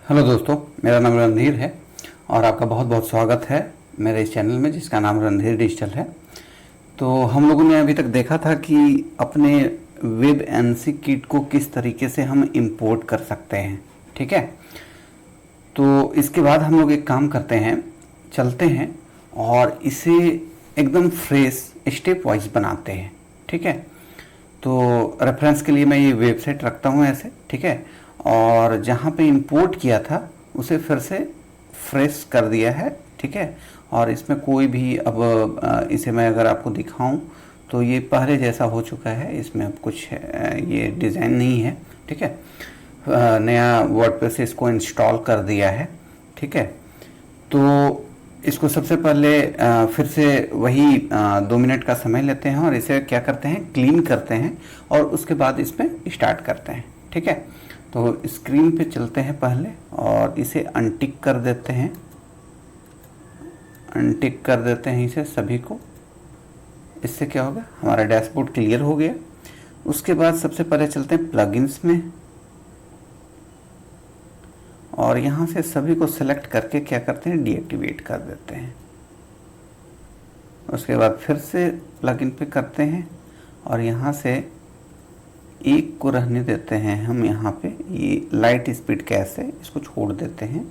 Hello दोस्तों, मेरा नाम रणधीर है और आपका बहुत बहुत स्वागत है मेरे इस चैनल में जिसका नाम रणधीर डिजिटल है। तो हम लोगों ने अभी तक देखा था कि अपने वेब एनसी किट को किस तरीके से हम इंपोर्ट कर सकते हैं। ठीक है, तो इसके बाद हम लोग एक काम करते हैं, चलते हैं और इसे एकदम फ्रेश स्टेप वाइज बनाते हैं। ठीक है, तो रेफरेंस के लिए मैं ये वेबसाइट रखता हूँ ऐसे। ठीक है, और जहाँ पे इंपोर्ट किया था उसे फिर से फ्रेश कर दिया है। ठीक है, और इसमें कोई भी अब इसे मैं अगर आपको दिखाऊं तो ये पहले जैसा हो चुका है, इसमें अब कुछ ये डिज़ाइन नहीं है। ठीक है, नया वर्डप्रेस से इसको इंस्टॉल कर दिया है। ठीक है, तो इसको सबसे पहले फिर से वही 2 मिनट का समय लेते हैं और इसे क्या करते हैं, क्लीन करते हैं और उसके बाद इसमें स्टार्ट करते हैं। ठीक है, तो स्क्रीन पे चलते हैं पहले और इसे अनटिक कर देते हैं, अनटिक कर देते हैं इसे सभी को। इससे क्या होगा, हमारा डैशबोर्ड क्लियर हो गया। उसके बाद सबसे पहले चलते हैं प्लगइन्स में और यहाँ से सभी को सेलेक्ट करके क्या करते हैं, डीएक्टिवेट कर देते हैं। उसके बाद फिर से प्लगइन पे करते हैं और यहाँ से एक को रहने देते हैं हम, यहाँ पे ये लाइट स्पीड कैश है, इसको छोड़ देते हैं।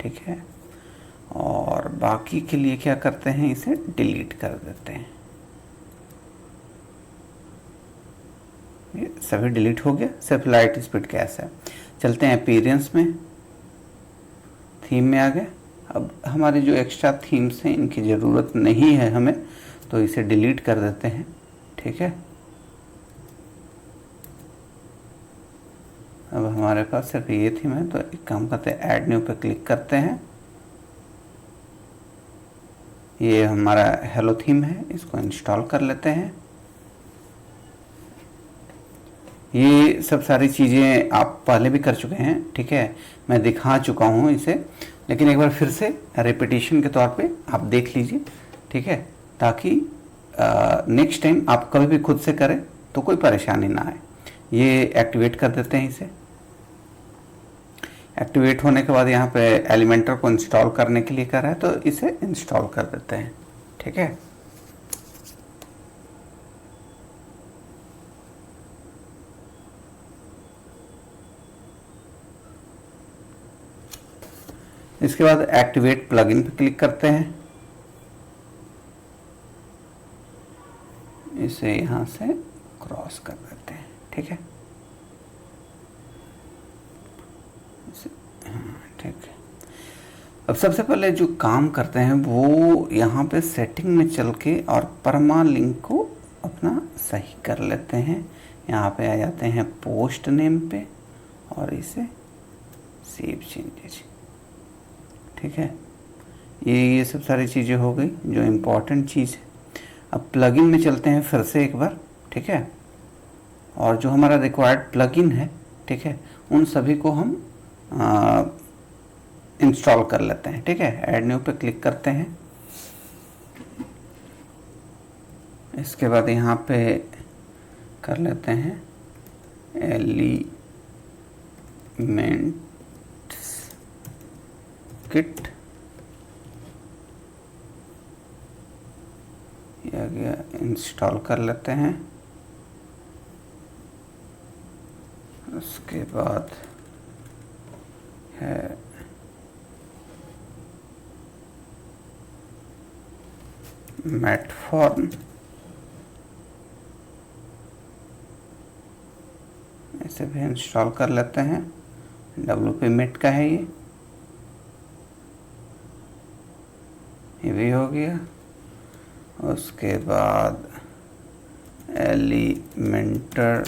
ठीक है, और बाकी के लिए क्या करते हैं, इसे डिलीट कर देते हैं। ये सभी डिलीट हो गया, सिर्फ लाइट स्पीड कैश है। चलते हैं अपीयरेंस में, थीम में आ गए। अब हमारे जो एक्स्ट्रा थीम्स हैं इनकी ज़रूरत नहीं है हमें, तो इसे डिलीट कर देते हैं। ठीक है, अब हमारे पास सिर्फ ये थीम है, तो एक काम करते हैं, ऐड न्यू पे क्लिक करते हैं। ये हमारा हेलो थीम है, इसको इंस्टॉल कर लेते हैं। ये सब सारी चीज़ें आप पहले भी कर चुके हैं। ठीक है, मैं दिखा चुका हूँ इसे, लेकिन एक बार फिर से रिपीटिशन के तौर पे आप देख लीजिए। ठीक है, ताकि नेक्स्ट टाइम आप कभी भी खुद से करें तो कोई परेशानी ना आए। ये एक्टिवेट कर देते हैं इसे। एक्टिवेट होने के बाद यहाँ पे एलिमेंटर को इंस्टॉल करने के लिए कर रहा है, तो इसे इंस्टॉल कर देते हैं। ठीक है, इसके बाद एक्टिवेट प्लगइन पे क्लिक करते हैं। इसे यहाँ से क्रॉस कर देते हैं। ठीक है, ठीक है। अब सबसे पहले जो काम करते हैं वो यहाँ पे सेटिंग में चल के और परमा लिंक को अपना सही कर लेते हैं। यहाँ पे आ जाते हैं पोस्ट नेम पे और इसे सेव चेंजेस। ठीक है, ये सब सारी चीज़ें हो गई जो इम्पोर्टेंट चीज़ है। अब प्लगइन में चलते हैं फिर से एक बार। ठीक है, और जो हमारा रिक्वायर्ड प्लगइन है, ठीक है, उन सभी को हम इंस्टॉल कर लेते हैं। ठीक है, ऐड न्यू पे क्लिक करते हैं। इसके बाद यहाँ पे कर लेते हैं एलिमेंट्स किट, ये गया, इंस्टॉल कर लेते हैं। उसके बाद है मैटफॉर्म, इसे भी इंस्टॉल कर लेते हैं। WP मेट का है ये भी हो गया। उसके बाद एलिमेंटर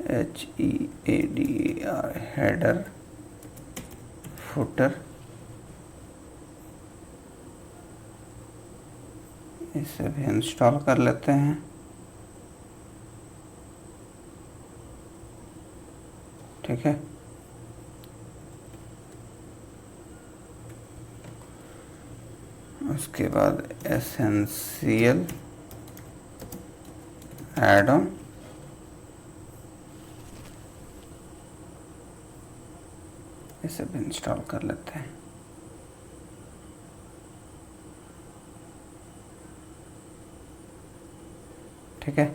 HEADER हेडर फुटर, इसे भी इंस्टॉल कर लेते हैं। ठीक है, उसके बाद एसेंशियल एड ऑन, इसे भी इंस्टॉल कर लेते हैं। ठीक है,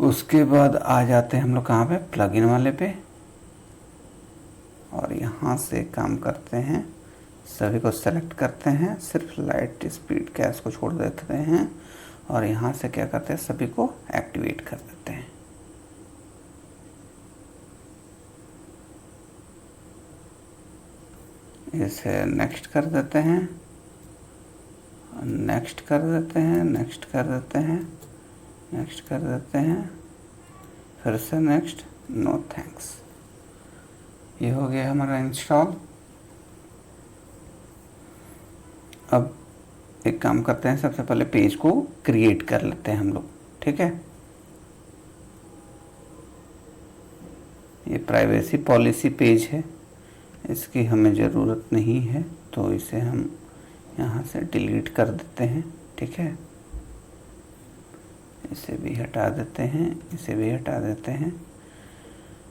उसके बाद आ जाते हैं हम लोग कहाँ पे, प्लगइन वाले पे, और यहाँ से काम करते हैं, सभी को सेलेक्ट करते हैं, सिर्फ लाइट स्पीड गैस को छोड़ देते हैं, और यहाँ से क्या करते हैं, सभी को एक्टिवेट कर देते हैं। इसे नेक्स्ट कर देते हैं, नेक्स्ट कर देते हैं, नेक्स्ट कर देते हैं, नेक्स्ट कर देते हैं, फिर से नेक्स्ट, नो थैंक्स। ये हो गया हमारा इंस्टॉल। अब एक काम करते हैं, सबसे पहले पेज को क्रिएट कर लेते हैं हम लोग। ठीक है, ये प्राइवेसी पॉलिसी पेज है, इसकी हमें ज़रूरत नहीं है, तो इसे हम यहाँ से डिलीट कर देते हैं। ठीक है, इसे भी हटा देते हैं, इसे भी हटा देते हैं।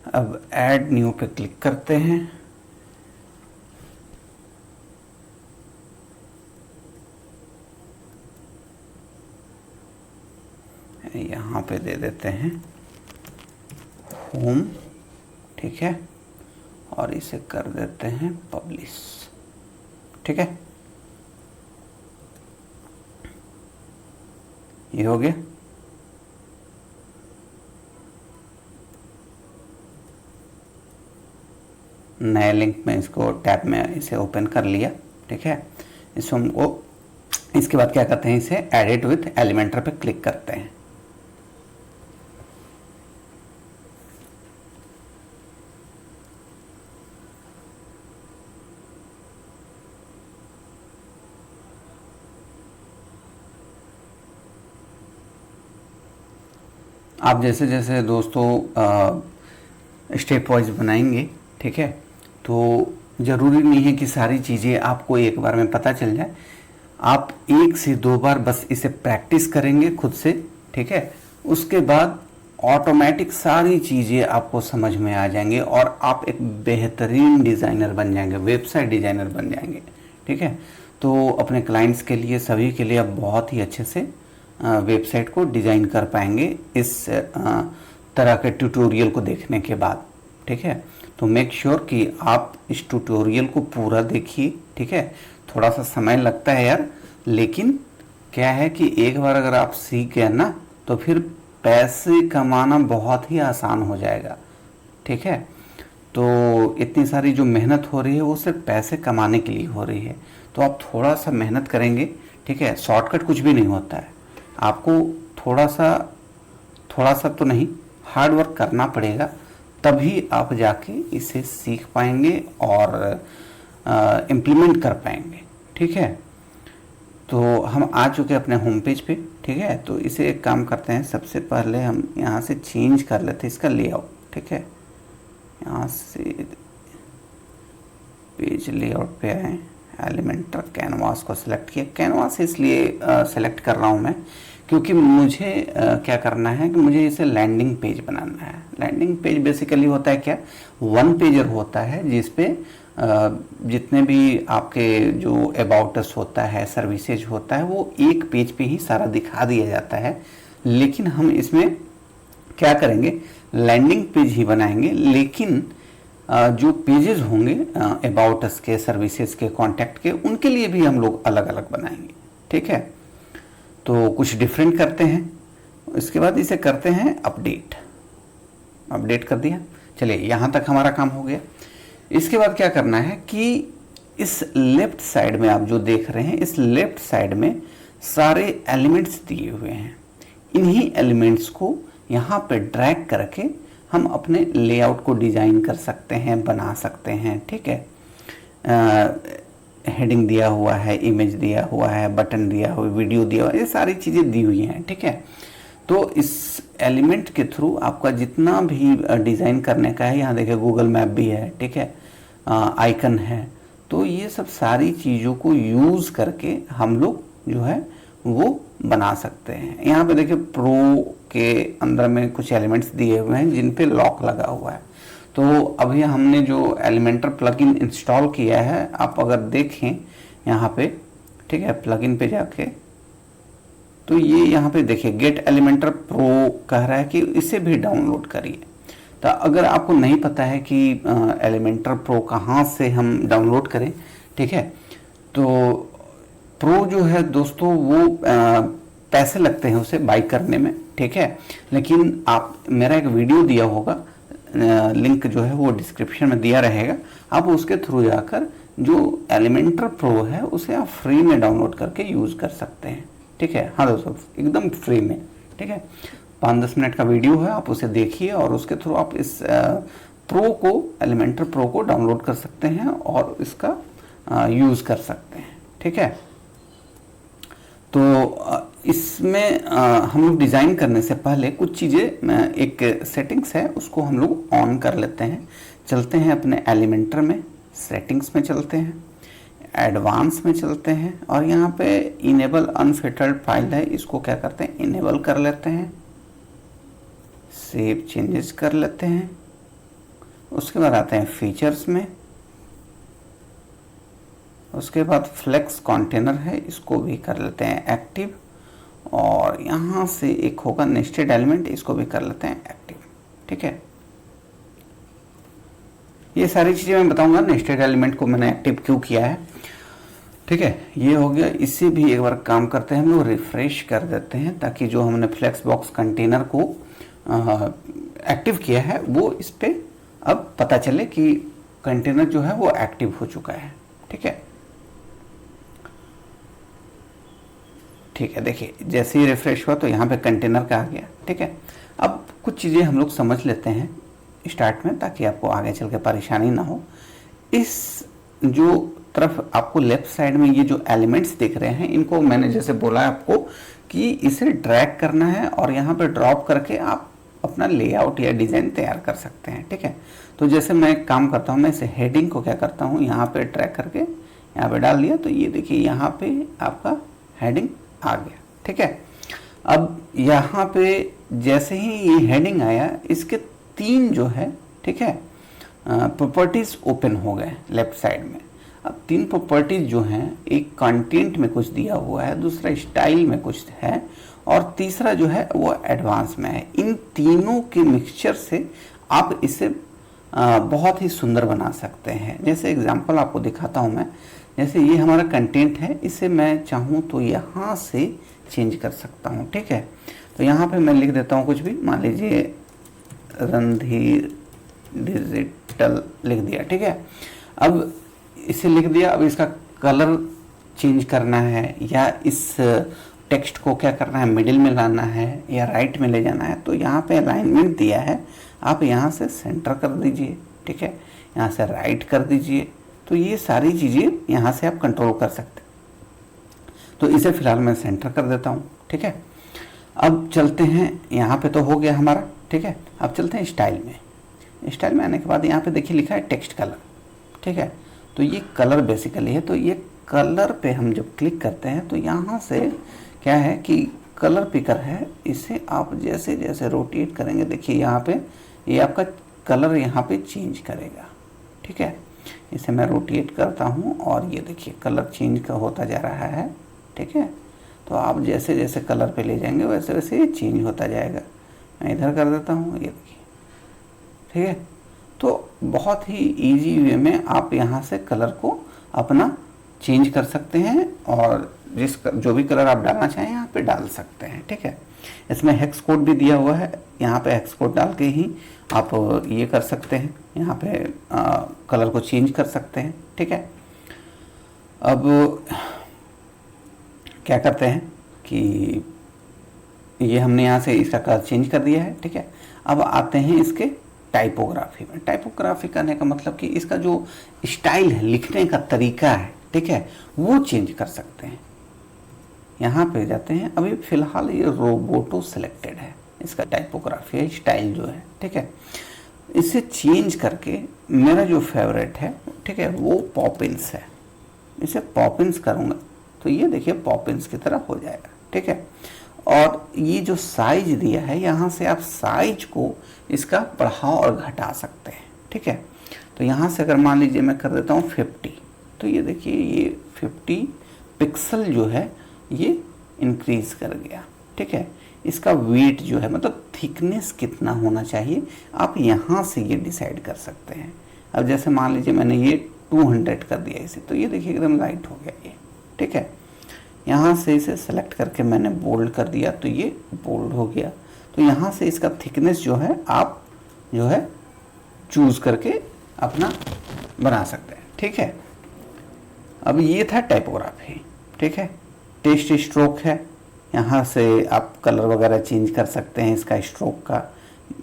अब ऐड न्यू पे क्लिक करते हैं। यहाँ पे दे देते हैं होम। ठीक है, और इसे कर देते हैं पब्लिश। ठीक है, ये हो गया। नए लिंक में इसको टैब में इसे ओपन कर लिया। ठीक है, इसको हमको, इसके बाद क्या करते हैं, इसे एडिट विथ एलिमेंटर पे क्लिक करते हैं। आप जैसे जैसे दोस्तों स्टेप वाइज बनाएंगे, ठीक है, तो ज़रूरी नहीं है कि सारी चीज़ें आपको एक बार में पता चल जाए। आप 1 से 2 बार बस इसे प्रैक्टिस करेंगे खुद से। ठीक है, उसके बाद ऑटोमेटिक सारी चीज़ें आपको समझ में आ जाएंगे और आप एक बेहतरीन डिज़ाइनर बन जाएंगे, वेबसाइट डिज़ाइनर बन जाएंगे। ठीक है, तो अपने क्लाइंट्स के लिए, सभी के लिए आप बहुत ही अच्छे से वेबसाइट को डिज़ाइन कर पाएंगे इस तरह के ट्यूटोरियल को देखने के बाद। ठीक है, तो मेक श्योर कि आप इस ट्यूटोरियल को पूरा देखिए। ठीक है, थोड़ा सा समय लगता है यार, लेकिन क्या है कि एक बार अगर आप सीख गए ना, तो फिर पैसे कमाना बहुत ही आसान हो जाएगा। ठीक है, तो इतनी सारी जो मेहनत हो रही है वो सिर्फ पैसे कमाने के लिए हो रही है, तो आप थोड़ा सा मेहनत करेंगे। ठीक है, शॉर्टकट कुछ भी नहीं होता है, आपको थोड़ा सा तो नहीं, हार्ड वर्क करना पड़ेगा, तभी आप जाके इसे सीख पाएंगे और इम्प्लीमेंट कर पाएंगे। ठीक है, तो हम आ चुके हैं अपने होम पेज पे। ठीक है, तो इसे एक काम करते हैं, सबसे पहले हम यहाँ से चेंज कर लेते हैं इसका लेआउट। ठीक है, यहाँ से पेज लेआउट पे आए, एलिमेंटर कैनवास को सिलेक्ट किया। कैनवास इसलिए सेलेक्ट कर रहा हूँ मैं क्योंकि मुझे क्या करना है कि मुझे इसे लैंडिंग पेज बनाना है। लैंडिंग पेज बेसिकली होता है क्या, 1 पेजर होता है जिसपे जितने भी आपके जो अबाउट अस होता है, सर्विसेज होता है, वो एक पेज पे ही सारा दिखा दिया जाता है। लेकिन हम इसमें क्या करेंगे, लैंडिंग पेज ही बनाएंगे, लेकिन जो पेजेस होंगे अबाउट अस के, सर्विसेज के, कॉन्टैक्ट के, उनके लिए भी हम लोग अलग अलग बनाएंगे। ठीक है, तो कुछ डिफरेंट करते हैं। इसके बाद इसे करते हैं अपडेट। अपडेट कर दिया, चलिए यहाँ तक हमारा काम हो गया। इसके बाद क्या करना है कि इस लेफ्ट साइड में आप जो देख रहे हैं, इस लेफ्ट साइड में सारे एलिमेंट्स दिए हुए हैं। इन्हीं एलिमेंट्स को यहाँ पे ड्रैग करके हम अपने लेआउट को डिज़ाइन कर सकते हैं, बना सकते हैं। ठीक है, हेडिंग दिया हुआ है, इमेज दिया हुआ है, बटन दिया हुआ, वीडियो दिया हुआ है, ये सारी चीज़ें दी हुई हैं। ठीक है, तो इस एलिमेंट के थ्रू आपका जितना भी डिज़ाइन करने का है, यहाँ देखिए गूगल मैप भी है। ठीक है, आइकन है, तो ये सब सारी चीज़ों को यूज़ करके हम लोग जो है वो बना सकते हैं। यहाँ पे देखिए प्रो के अंदर में कुछ एलिमेंट्स दिए हुए हैं जिन पे लॉक लगा हुआ है, तो अभी हमने जो एलिमेंटर प्लगइन इंस्टॉल किया है, आप अगर देखें यहाँ पे, ठीक है, प्लगइन पे जाके, तो ये यहाँ पे देखिए गेट एलिमेंटर प्रो कह रहा है कि इसे भी डाउनलोड करिए। तो अगर आपको नहीं पता है कि एलिमेंटर प्रो कहाँ से हम डाउनलोड करें, ठीक है, तो प्रो जो है दोस्तों वो पैसे लगते हैं उसे बाई करने में, ठीक है, लेकिन आप मेरा एक वीडियो दिया होगा, लिंक जो है वो डिस्क्रिप्शन में दिया रहेगा, आप उसके थ्रू जाकर जो एलिमेंटर प्रो है उसे आप फ्री में डाउनलोड करके यूज़ कर सकते हैं, ठीक है। हाँ दोस्तों, एकदम फ्री में, ठीक है, 5-10 मिनट का वीडियो है, आप उसे देखिए और उसके थ्रू आप इस प्रो को, एलिमेंटर प्रो को डाउनलोड कर सकते हैं और इसका यूज़ कर सकते हैं, ठीक है। तो इसमें हम लोग डिज़ाइन करने से पहले कुछ चीज़ें, एक सेटिंग्स है उसको हम लोग ऑन कर लेते हैं। चलते हैं अपने एलिमेंटर में, सेटिंग्स में चलते हैं, एडवांस में चलते हैं और यहाँ पे इनेबल अनफिल्टर्ड फाइल है, इसको क्या करते हैं, इनेबल कर लेते हैं, सेव चेंजेस कर लेते हैं। उसके बाद आते हैं फीचर्स में, उसके बाद फ्लेक्स कंटेनर है, इसको भी कर लेते हैं एक्टिव, और यहाँ से एक होगा नेस्टेड एलिमेंट, इसको भी कर लेते हैं एक्टिव, ठीक है। ये सारी चीज़ें मैं बताऊंगा, नेस्टेड एलिमेंट को मैंने एक्टिव क्यों किया है, ठीक है। ये हो गया, इससे भी एक बार काम करते हैं हम लोग, रिफ्रेश कर देते हैं ताकि जो हमने फ्लेक्स बॉक्स कंटेनर को एक्टिव किया है वो इस पर अब पता चले कि कंटेनर जो है वो एक्टिव हो चुका है, ठीक है। ठीक है, देखिए जैसे ही रिफ्रेश हुआ तो यहाँ पे कंटेनर का आ गया, ठीक है। अब कुछ चीज़ें हम लोग समझ लेते हैं स्टार्ट में ताकि आपको आगे चल के परेशानी ना हो। इस जो तरफ आपको लेफ्ट साइड में ये जो एलिमेंट्स दिख रहे हैं, इनको मैंने जैसे बोला आपको कि इसे ड्रैग करना है और यहाँ पे ड्रॉप करके आप अपना लेआउट या डिज़ाइन तैयार कर सकते हैं, ठीक है। तो जैसे मैं एक काम करता हूँ, मैं इसे हेडिंग को क्या करता हूँ, यहाँ पे ड्रैग करके यहाँ पे डाल दिया, तो ये देखिए यहाँ पे आपका हेडिंग आ गया, ठीक है। अब यहाँ पे जैसे ही ये हेडिंग आया, इसके 3 जो है, ठीक है, प्रॉपर्टीज ओपन हो गए लेफ्ट साइड में। अब 3 प्रॉपर्टीज जो हैं, एक कंटेंट में कुछ दिया हुआ है, दूसरा स्टाइल में कुछ है और तीसरा जो है वो एडवांस में है। इन तीनों के मिक्सचर से आप इसे बहुत ही सुंदर बना सकते हैं। जैसे एग्जांपल आपको दिखाता हूँ मैं, जैसे ये हमारा कंटेंट है, इसे मैं चाहूँ तो यहाँ से चेंज कर सकता हूँ, ठीक है। तो यहाँ पे मैं लिख देता हूँ कुछ भी, मान लीजिए रणधीर डिजिटल लिख दिया, ठीक है। अब इसे लिख दिया, अब इसका कलर चेंज करना है या इस टेक्स्ट को क्या करना है, मिडिल में लाना है या राइट में ले जाना है, तो यहाँ पे अलाइनमेंट दिया है, आप यहाँ से सेंटर कर दीजिए, ठीक है, यहाँ से राइट कर दीजिए। तो ये सारी चीज़ें यहाँ से आप कंट्रोल कर सकते हैं। तो इसे फिलहाल मैं सेंटर कर देता हूँ, ठीक है। अब चलते हैं, यहाँ पे तो हो गया हमारा, ठीक है। अब चलते हैं स्टाइल में। स्टाइल में आने के बाद यहाँ पे देखिए लिखा है टेक्स्ट कलर, ठीक है। तो ये कलर बेसिकली है, तो ये कलर पे हम जब क्लिक करते हैं तो यहाँ से क्या है कि कलर पिकर है, इसे आप जैसे जैसे रोटेट करेंगे, देखिए यहाँ पे ये आपका कलर यहाँ पे चेंज करेगा, ठीक है। इसे मैं रोटेट करता हूँ और ये देखिए कलर चेंज का होता जा रहा है, ठीक है। तो आप जैसे जैसे कलर पे ले जाएंगे वैसे वैसे ये चेंज होता जाएगा। मैं इधर कर देता हूँ, ये देखिए, ठीक है। तो बहुत ही इजी वे में आप यहाँ से कलर को अपना चेंज कर सकते हैं और जो भी कलर आप डालना चाहें यहाँ पे डाल सकते हैं, ठीक है। इसमें हेक्स कोड भी दिया हुआ है, यहाँ पे हेक्स कोड डाल के ही आप ये कर सकते हैं, यहाँ पे कलर को चेंज कर सकते हैं, ठीक है। अब क्या करते हैं कि ये हमने यहाँ से इसका कलर चेंज कर दिया है, ठीक है। अब आते हैं इसके टाइपोग्राफी में। टाइपोग्राफी करने का मतलब कि इसका जो स्टाइल है, लिखने का तरीका है, ठीक है, वो चेंज कर सकते हैं। यहाँ पे जाते हैं, अभी फिलहाल ये रोबोटो सिलेक्टेड है, इसका टाइपोग्राफी है, स्टाइल जो है, ठीक है। इसे चेंज करके मेरा जो फेवरेट है, ठीक है, वो पॉपिंस है। इसे पॉपिंस करूँगा तो ये देखिए पॉपिंस की तरह हो जाएगा, ठीक है। और ये जो साइज दिया है, यहाँ से आप साइज को इसका बढ़ा और घटा सकते हैं, ठीक है। तो यहाँ से अगर मान लीजिए मैं कर देता हूँ 50, तो ये देखिए ये 50 पिक्सल जो है ये इंक्रीज कर गया, ठीक है। इसका वेट जो है मतलब थिकनेस कितना होना चाहिए आप यहाँ से ये डिसाइड कर सकते हैं। अब जैसे मान लीजिए मैंने ये 200 कर दिया इसे, तो ये देखिए एकदम लाइट हो गया ये, ठीक है। यहाँ से इसे सेलेक्ट करके मैंने बोल्ड कर दिया तो ये बोल्ड हो गया। तो यहाँ से इसका थिकनेस जो है आप जो है चूज करके अपना बना सकते हैं, ठीक है। अब ये था टाइपोग्राफी, ठीक है। टेक्स्ट स्ट्रोक है, यहाँ से आप कलर वगैरह चेंज कर सकते हैं इसका स्ट्रोक का।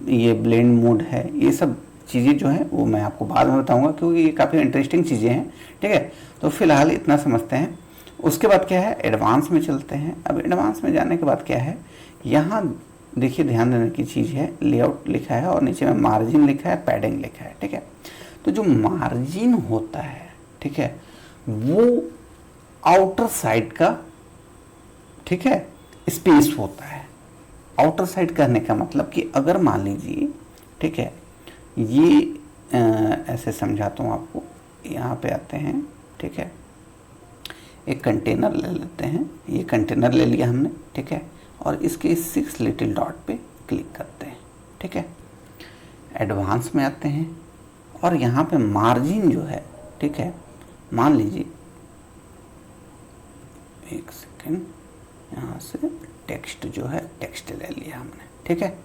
ये ब्लेंड मोड है, ये सब चीज़ें जो हैं वो मैं आपको बाद में बताऊंगा क्योंकि ये काफ़ी इंटरेस्टिंग चीज़ें हैं, ठीक है। तो फिलहाल इतना समझते हैं। उसके बाद क्या है, एडवांस में चलते हैं। अब एडवांस में जाने के बाद क्या है, यहाँ देखिए ध्यान देने की चीज़ है, लेआउट लिखा है और नीचे में मार्जिन लिखा है, पैडिंग लिखा है, ठीक है। तो जो मार्जिन होता है, ठीक है, वो आउटर साइड का, ठीक है, स्पेस होता है। आउटर साइड कहने का मतलब कि अगर मान लीजिए, ठीक है, ये ऐसे समझाता हूँ आपको। यहाँ पे आते हैं, ठीक है, एक कंटेनर ले लेते हैं। ये कंटेनर ले लिया हमने, ठीक है, और इसके 6 लिटिल डॉट पे क्लिक करते हैं, ठीक है। एडवांस में आते हैं और यहाँ पे मार्जिन जो है, ठीक है, मान लीजिए एक सेकेंड, यहाँ से टेक्स्ट जो है, टेक्स्ट ले लिया हमने, ठीक है,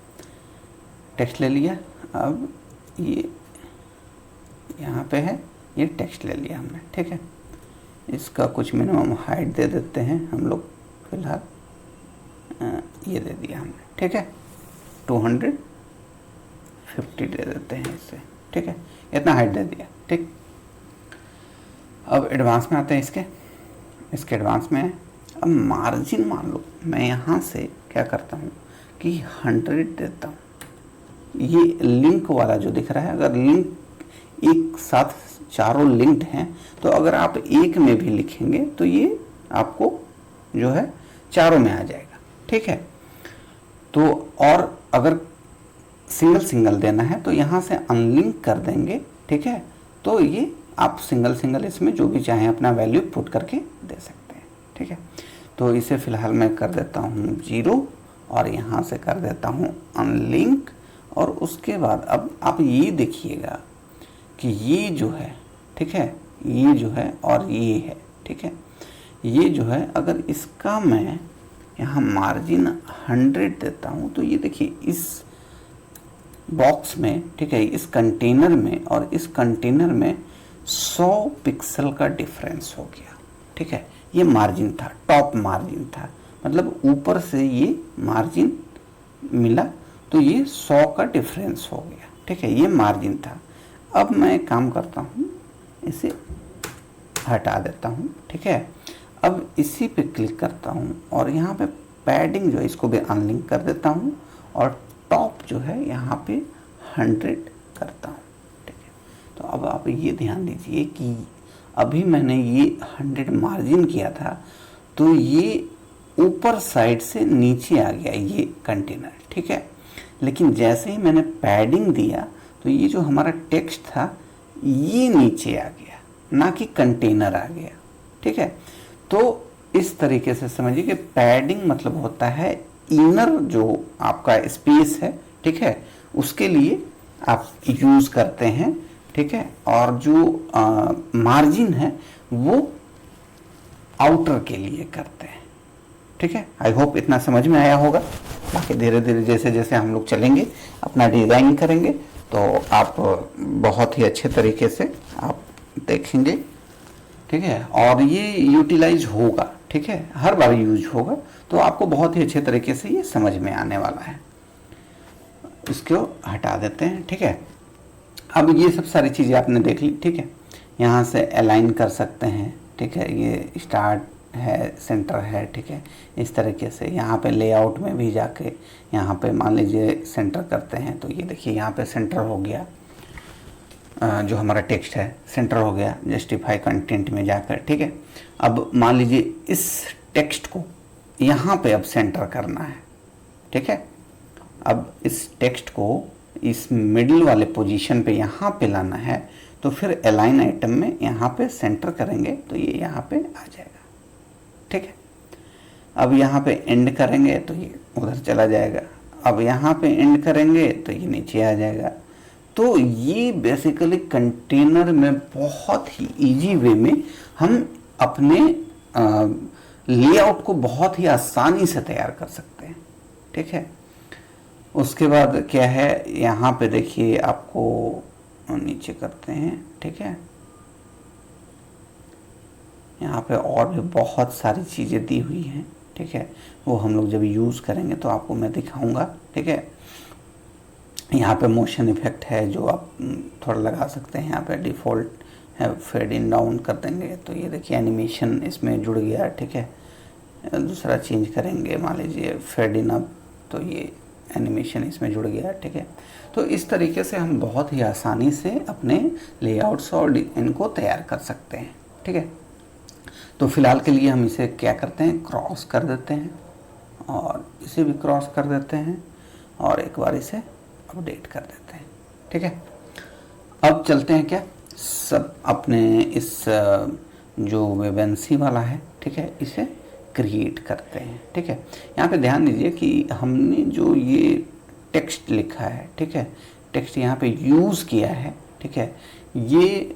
टेक्स्ट ले लिया। अब ये यहाँ पे है, ये टेक्स्ट ले लिया हमने, ठीक है। इसका कुछ मिनिमम हाइट दे देते हैं हम लोग फिलहाल, ये दे दिया हमने, ठीक है। 250 दे देते हैं इससे, ठीक है, इतना हाइट दे दिया, ठीक। अब एडवांस में आते हैं इसके एडवांस में है। अब मार्जिन मान लो मैं यहाँ से क्या करता हूँ कि 100 देता हूँ। ये लिंक वाला जो दिख रहा है, अगर लिंक एक साथ चारों लिंक्ड हैं तो अगर आप एक में भी लिखेंगे तो ये आपको जो है चारों में आ जाएगा, ठीक है। तो और अगर सिंगल सिंगल देना है तो यहाँ से अनलिंक कर देंगे, ठीक है। तो ये आप सिंगल सिंगल इसमें जो भी चाहें अपना वैल्यू पुट करके दे सकते हैं, ठीक है। तो इसे फिलहाल मैं कर देता हूँ 0 और यहाँ से कर देता हूँ अनलिंक। और उसके बाद अब आप ये देखिएगा कि ये जो है, ठीक है, ये जो है और ये है, ठीक है, ये जो है अगर इसका मैं यहाँ मार्जिन 100 देता हूँ तो ये देखिए इस बॉक्स में, ठीक है, इस कंटेनर में और इस कंटेनर में 100 पिक्सल का डिफरेंस हो गया, ठीक है। ये मार्जिन था, टॉप मार्जिन था, मतलब ऊपर से ये मार्जिन मिला तो ये 100 का डिफरेंस हो गया, ठीक है, ये मार्जिन था। अब मैं एक काम करता हूँ, इसे हटा देता हूँ, ठीक है। अब इसी पे क्लिक करता हूँ और यहाँ पे पैडिंग जो है इसको भी अनलिंक कर देता हूँ और टॉप जो है यहाँ पे 100 करता हूँ, ठीक है। तो अब आप ये ध्यान दीजिए कि अभी मैंने ये 100 मार्जिन किया था तो ये ऊपर साइड से नीचे आ गया ये कंटेनर, ठीक है। लेकिन जैसे ही मैंने पैडिंग दिया तो ये जो हमारा टेक्स्ट था ये नीचे आ गया, ना कि कंटेनर आ गया, ठीक है। तो इस तरीके से समझिए कि पैडिंग मतलब होता है इनर जो आपका स्पेस है, ठीक है, उसके लिए आप यूज़ करते हैं, ठीक है। और जो मार्जिन है वो आउटर के लिए करते हैं, ठीक है। आई होप इतना समझ में आया होगा। बाकी धीरे धीरे जैसे जैसे हम लोग चलेंगे अपना डिज़ाइन करेंगे तो आप बहुत ही अच्छे तरीके से आप देखेंगे, ठीक है। और ये यूटिलाइज होगा, ठीक है, हर बार यूज होगा तो आपको बहुत ही अच्छे तरीके से ये समझ में आने वाला है। इसको हटा देते हैं, ठीक है। अब ये सब सारी चीज़ें आपने देख ली, ठीक है। यहाँ से अलाइन कर सकते हैं, ठीक है, ये स्टार्ट है, सेंटर है, ठीक है। इस तरीके से यहाँ पे लेआउट में भी जाके यहाँ पे मान लीजिए सेंटर करते हैं तो ये देखिए यहाँ पे सेंटर हो गया, जो हमारा टेक्स्ट है सेंटर हो गया जस्टिफाई कंटेंट में जाकर, ठीक है। अब मान लीजिए इस टेक्स्ट को यहाँ पे अब सेंटर करना है, ठीक है। अब इस टेक्स्ट को इस मिडिल वाले पोजीशन पे यहाँ पे लाना है, तो फिर अलाइन आइटम में यहाँ पे सेंटर करेंगे तो ये यहाँ पे आ जाएगा। ठीक है, अब यहाँ पे एंड करेंगे तो ये उधर चला जाएगा, अब यहाँ पे एंड करेंगे तो ये नीचे आ जाएगा। तो ये बेसिकली कंटेनर में बहुत ही इजी वे में हम अपने लेआउट को बहुत ही आसानी से तैयार कर सकते हैं। ठीक है, उसके बाद क्या है, यहाँ पे देखिए आपको नीचे करते हैं। ठीक है, यहाँ पे और भी बहुत सारी चीज़ें दी हुई हैं। ठीक है, वो हम लोग जब यूज़ करेंगे तो आपको मैं दिखाऊंगा। ठीक है, यहाँ पे मोशन इफेक्ट है जो आप थोड़ा लगा सकते हैं। यहाँ पे डिफ़ॉल्ट है, फेड इन डाउन कर देंगे तो ये देखिए एनिमेशन इसमें जुड़ गया। ठीक है, दूसरा चेंज करेंगे, मान लीजिए फेड इन अप, तो ये एनिमेशन इसमें जुड़ गया। ठीक है, तो इस तरीके से हम बहुत ही आसानी से अपने लेआउट्स और इनको तैयार कर सकते हैं। ठीक है, तो फिलहाल के लिए हम इसे क्या करते हैं, क्रॉस कर देते हैं और इसे भी क्रॉस कर देते हैं और एक बार इसे अपडेट कर देते हैं। ठीक है, अब चलते हैं क्या सब अपने इस जो वेबेंसी वाला है, ठीक है, इसे क्रिएट करते हैं। ठीक है, यहाँ पे ध्यान दीजिए कि हमने जो ये टेक्स्ट लिखा है, ठीक है, टेक्स्ट यहाँ पे यूज़ किया है। ठीक है, ये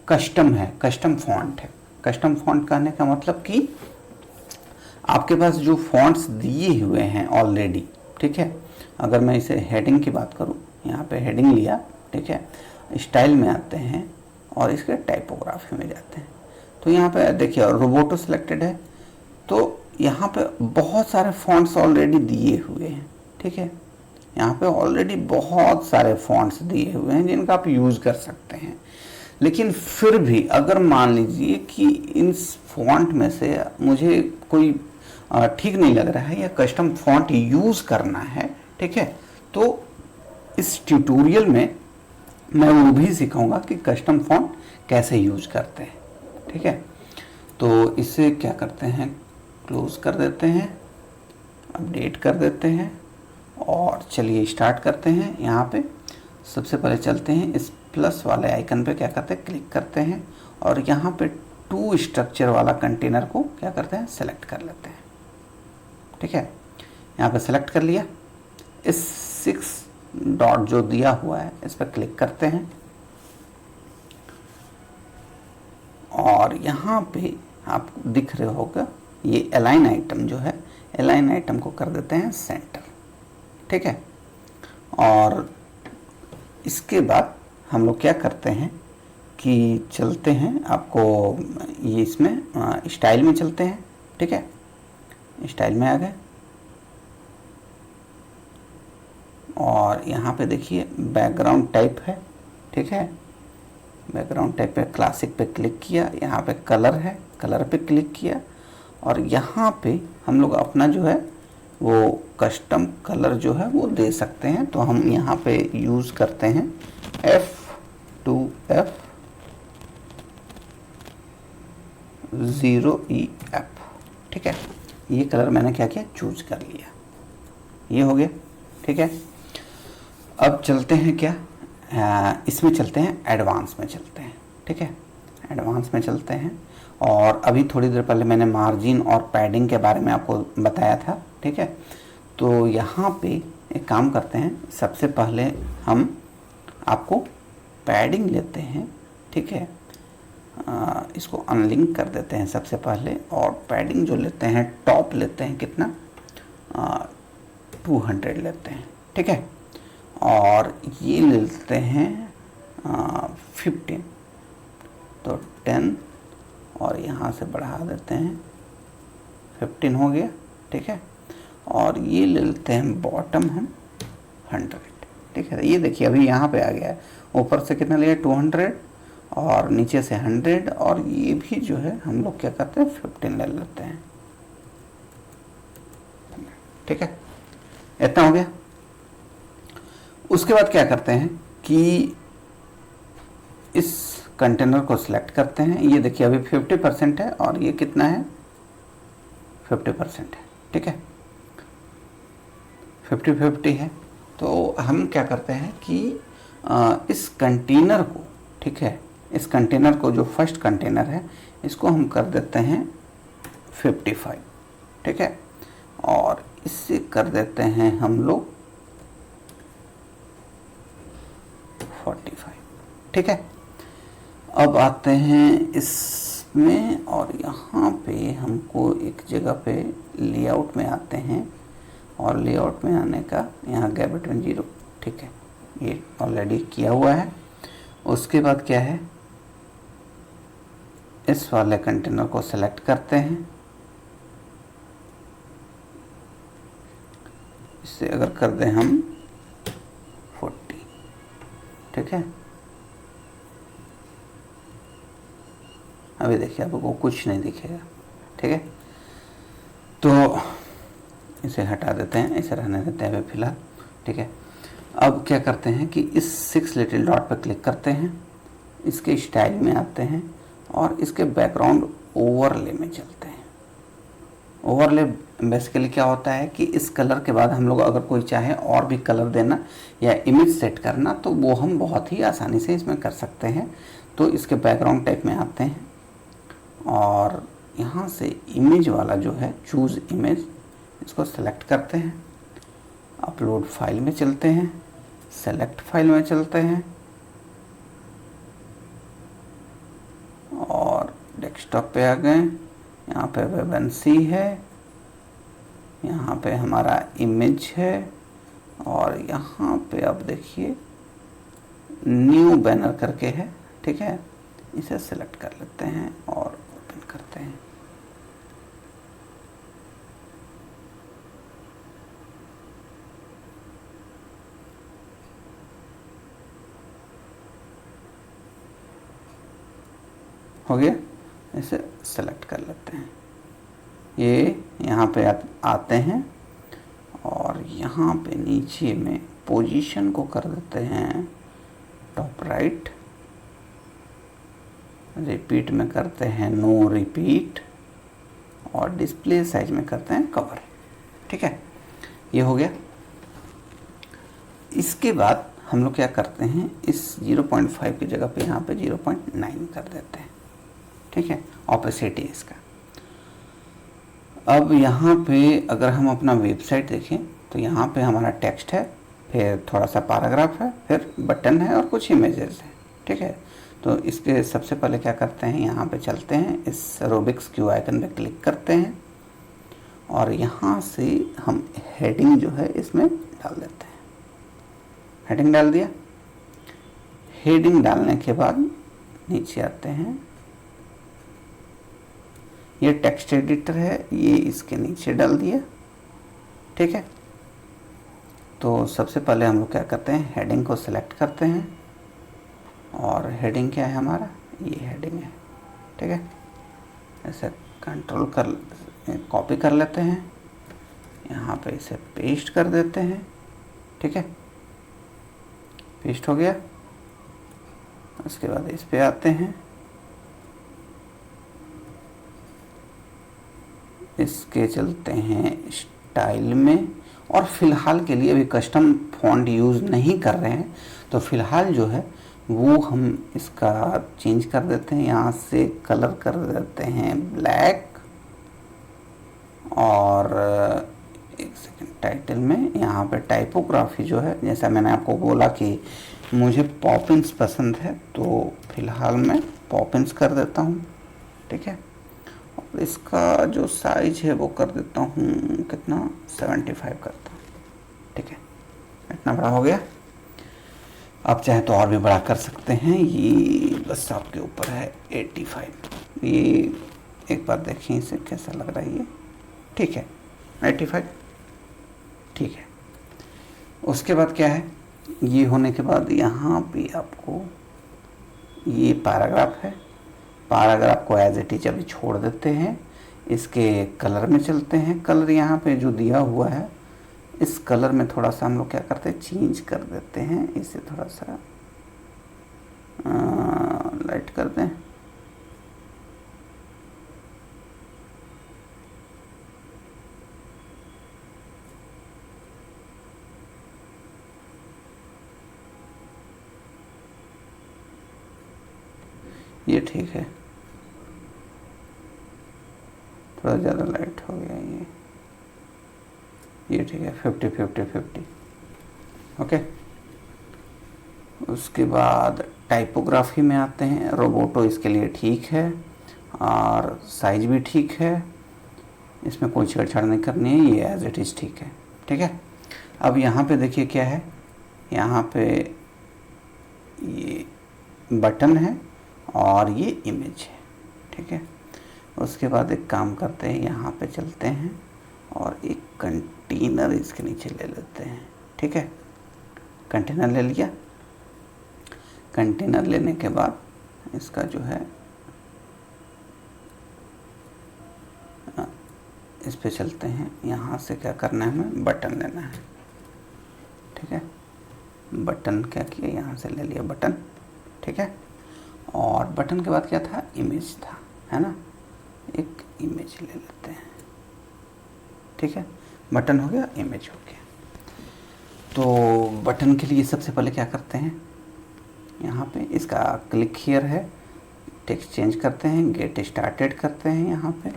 कस्टम है, कस्टम फॉन्ट है। कस्टम फॉन्ट कहने का मतलब कि आपके पास जो फॉन्ट्स दिए हुए हैं ऑलरेडी। ठीक है, अगर मैं इसे हेडिंग की बात करूँ, यहाँ पे हेडिंग लिया। ठीक है, स्टाइल में आते हैं और इसके टाइपोग्राफी में जाते हैं, तो यहाँ पे देखिए रोबोटो सिलेक्टेड है, तो यहाँ पे बहुत सारे फॉन्ट्स ऑलरेडी दिए हुए हैं। ठीक है, यहाँ पे ऑलरेडी बहुत सारे फॉन्ट्स दिए हुए हैं जिनका आप यूज़ कर सकते हैं। लेकिन फिर भी अगर मान लीजिए कि इन फॉन्ट में से मुझे कोई ठीक नहीं लग रहा है या कस्टम फॉन्ट यूज़ करना है, ठीक है, तो इस ट्यूटोरियल में मैं वो भी सिखाऊंगा कि कस्टम फॉन्ट कैसे यूज़ करते हैं। ठीक है, तो इसे क्या करते हैं, क्लोज कर देते हैं, अपडेट कर देते हैं और चलिए स्टार्ट करते हैं। यहाँ पे सबसे पहले चलते हैं इस प्लस वाले आइकन पे, क्या करते हैं, क्लिक करते हैं और यहाँ पे टू स्ट्रक्चर वाला कंटेनर को क्या करते हैं, सेलेक्ट कर लेते हैं। ठीक है, यहाँ पे सेलेक्ट कर लिया, इस 6 डॉट जो दिया हुआ है इस पर क्लिक करते हैं और यहाँ पे आपको दिख रहे होगा ये अलाइन आइटम जो है, अलाइन आइटम को कर देते हैं सेंटर। ठीक है, और इसके बाद हम लोग क्या करते हैं कि चलते हैं, आपको ये इसमें स्टाइल में चलते हैं। ठीक है, स्टाइल में आ गए और यहाँ पे देखिए बैकग्राउंड टाइप है। ठीक है, बैकग्राउंड टाइप पे क्लासिक पे क्लिक किया, यहाँ पे कलर है, कलर पे क्लिक किया और यहाँ पे हम लोग अपना जो है वो कस्टम कलर जो है वो दे सकते हैं। तो हम यहाँ पे यूज़ करते हैं F2F0EF। ठीक है, ये कलर मैंने क्या किया, चूज कर लिया, ये हो गया। ठीक है, अब चलते हैं क्या, इसमें चलते हैं, एडवांस में चलते हैं। ठीक है, एडवांस में चलते हैं और अभी थोड़ी देर पहले मैंने मार्जिन और पैडिंग के बारे में आपको बताया था। ठीक है, तो यहाँ पे एक काम करते हैं, सबसे पहले हम आपको पैडिंग लेते हैं। ठीक है, इसको अनलिंक कर देते हैं सबसे पहले और पैडिंग जो लेते हैं टॉप लेते हैं कितना, 200 लेते हैं। ठीक है, और ये लेते हैं 15, तो 10 और यहाँ से बढ़ा देते हैं, 15 हो गया। ठीक है, और ये ले लेते हैं बॉटम हम 100। ठीक है, ये देखिए अभी यहाँ पे आ गया है, ऊपर से कितना लिया 200 और नीचे से 100 और ये भी जो है हम लोग क्या करते हैं 15 ले लेते हैं। ठीक है, इतना हो गया। उसके बाद क्या करते हैं कि इस कंटेनर को सिलेक्ट करते हैं, ये देखिए अभी 50% है और ये कितना है 50% है। ठीक है, 50-50 है, तो हम क्या करते हैं कि इस कंटेनर को, ठीक है, इस कंटेनर को, जो फर्स्ट कंटेनर है, इसको हम कर देते हैं 55, ठीक है, और इससे कर देते हैं हम लोग 45, ठीक है। अब आते हैं इसमें, और यहाँ पे हमको एक जगह पे लेआउट में आते हैं, और लेआउट में आने का यहाँ गैप बिटवीन 0, ठीक है, ये ऑलरेडी किया हुआ है। उसके बाद क्या है, इस वाले कंटेनर को सेलेक्ट करते हैं, इससे अगर कर दें हम 40, ठीक है। अभी देखिए आपको कुछ नहीं दिखेगा, ठीक है, तो इसे हटा देते हैं, इसे रहने देते हैं अभी फिलहाल, ठीक है। अब क्या करते हैं कि इस 6 लिटिल डॉट पर क्लिक करते हैं, इसके स्टाइल में आते हैं और इसके बैकग्राउंड ओवरले में चलते हैं। ओवरले बेसिकली क्या होता है कि इस कलर के बाद हम लोग अगर कोई चाहे और भी कलर देना या इमेज सेट करना, तो वो हम बहुत ही आसानी से इसमें कर सकते हैं। तो इसके बैकग्राउंड टाइप में आते हैं और यहाँ से इमेज वाला जो है, चूज़ इमेज, इसको सेलेक्ट करते हैं, अपलोड फाइल में चलते हैं, सेलेक्ट फाइल में चलते हैं और डेस्कटॉप पे आ गए। यहाँ पे वेबएनसी है, यहाँ पे हमारा इमेज है, और यहाँ पे आप देखिए न्यू बैनर करके है, ठीक है। इसे सेलेक्ट कर लेते हैं और ओपन करते हैं। हो गया, इसे सेलेक्ट कर लेते हैं। ये यहाँ पे आते हैं और यहाँ पे नीचे में पोजीशन को कर देते हैं टॉप राइट, रिपीट में करते हैं नो रिपीट, और डिस्प्ले साइज में करते हैं कवर, ठीक है। ये हो गया। इसके बाद हम लोग क्या करते हैं, इस 0.5 की जगह पे यहाँ पे 0.9 कर देते हैं, ठीक है, ऑपोसिटी इसका। अब यहाँ पे अगर हम अपना वेबसाइट देखें तो यहाँ पे हमारा टेक्स्ट है, फिर थोड़ा सा पैराग्राफ है, फिर बटन है और कुछ इमेजेस है, ठीक है। तो इसके सबसे पहले क्या करते हैं, यहाँ पे चलते हैं, इस रोबिक्स क्यू आइकन पे क्लिक करते हैं और यहाँ से हम हेडिंग जो है इसमें डाल देते हैं। हेडिंग डाल दिया। हेडिंग डालने के बाद नीचे आते हैं, ये टेक्स्ट एडिटर है, ये इसके नीचे डाल दिया, ठीक है। तो सबसे पहले हम लोग क्या करते हैं, हेडिंग को सिलेक्ट करते हैं, और हेडिंग क्या है हमारा, ये हेडिंग है, ठीक है। ऐसे कंट्रोल कर कॉपी कर लेते हैं, यहाँ पे इसे पेस्ट कर देते हैं, ठीक है, पेस्ट हो गया। उसके बाद इस पे आते हैं, इसके चलते हैं स्टाइल में, और फिलहाल के लिए अभी कस्टम फॉन्ट यूज़ नहीं कर रहे हैं, तो फिलहाल जो है वो हम इसका चेंज कर देते हैं, यहाँ से कलर कर देते हैं ब्लैक, और एक सेकंड, टाइटल में यहाँ पे टाइपोग्राफी जो है, जैसा मैंने आपको बोला कि मुझे पॉपिंस पसंद है, तो फिलहाल मैं पॉपिंस कर देता हूँ, ठीक है। और इसका जो साइज है वो कर देता हूँ कितना, 75 करता हूँ, ठीक है। इतना बड़ा हो गया। आप चाहे तो और भी बड़ा कर सकते हैं, ये बस आपके ऊपर है। 85, ये एक बार देखिए इसे कैसा लग रहा है, ये ठीक है, 85, ठीक है। उसके बाद क्या है, ये होने के बाद यहाँ पे आपको ये पैराग्राफ है, पैराग्राफ को एज इट इज अभी छोड़ देते हैं। इसके कलर में चलते हैं, कलर यहाँ पे जो दिया हुआ है, इस कलर में थोड़ा सा हम लोग क्या करते हैं, चेंज कर देते हैं, इसे थोड़ा सा लाइट कर दें, ये ठीक है, थोड़ा ज़्यादा लाइट हो गया ये ठीक है, 50-50-50। ओके, उसके बाद टाइपोग्राफी में आते हैं। रोबोटो इसके लिए ठीक है और साइज भी ठीक है, इसमें कोई छेड़छाड़ नहीं करनी है, ये एज इट इज़ ठीक है। ठीक है, अब यहाँ पे देखिए क्या है, यहाँ पे ये बटन है और ये इमेज है। ठीक है, उसके बाद एक काम करते हैं, यहाँ पे चलते हैं और एक कंटेनर इसके नीचे ले लेते हैं। ठीक है, कंटेनर ले लिया। कंटेनर लेने के बाद इसका जो है इस पे चलते हैं। यहाँ से क्या करना है, हमें बटन लेना है। ठीक है, बटन क्या किया, यहाँ से ले लिया बटन। ठीक है, और बटन के बाद क्या था, इमेज था, है ना, एक इमेज ले लेते हैं। ठीक है, बटन हो गया, इमेज हो गया। तो बटन के लिए सबसे पहले क्या करते हैं, यहाँ पे इसका क्लिक हियर है, टेक्स्ट चेंज करते हैं, गेट स्टार्टेड करते हैं। यहाँ पे